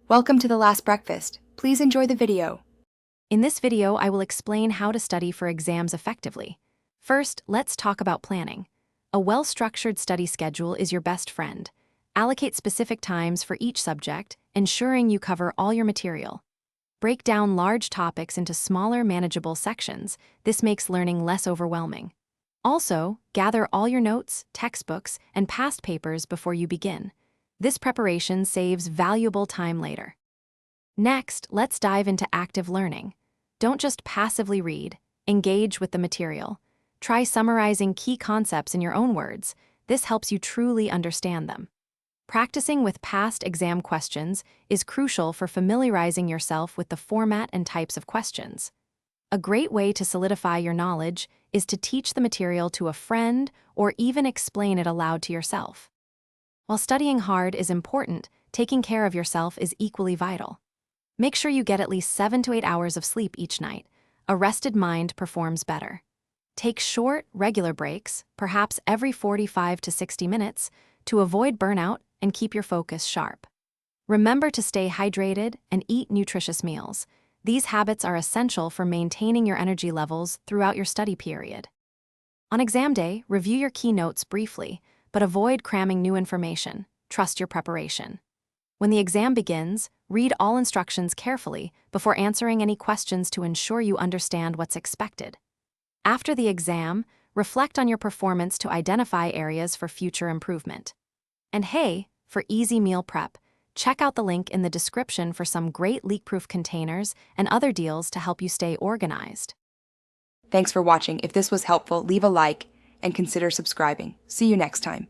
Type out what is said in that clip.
Welcome to The Last Breakfast. Please enjoy the video. In this video, I will explain how to study for exams effectively. First, let's talk about planning. A well-structured study schedule is your best friend. Allocate specific times for each subject, ensuring you cover all your material. Break down large topics into smaller, manageable sections. This makes learning less overwhelming. Also, gather all your notes, textbooks, and past papers before you begin. This preparation saves valuable time later. Next, let's dive into active learning. Don't just passively read, engage with the material. Try summarizing key concepts in your own words. This helps you truly understand them. Practicing with past exam questions is crucial for familiarizing yourself with the format and types of questions. A great way to solidify your knowledge is to teach the material to a friend or even explain it aloud to yourself. While studying hard is important, taking care of yourself is equally vital. Make sure you get at least 7 to 8 hours of sleep each night. A rested mind performs better. Take short, regular breaks, perhaps every 45 to 60 minutes, to avoid burnout and keep your focus sharp. Remember to stay hydrated and eat nutritious meals. These habits are essential for maintaining your energy levels throughout your study period. On exam day, review your key notes briefly, but avoid cramming new information. Trust your preparation. When the exam begins, read all instructions carefully before answering any questions to ensure you understand what's expected. After the exam, reflect on your performance to identify areas for future improvement. And hey, for easy meal prep, check out the link in the description for some great leak-proof containers and other deals to help you stay organized. Thanks for watching. If this was helpful, leave a like and consider subscribing. See you next time.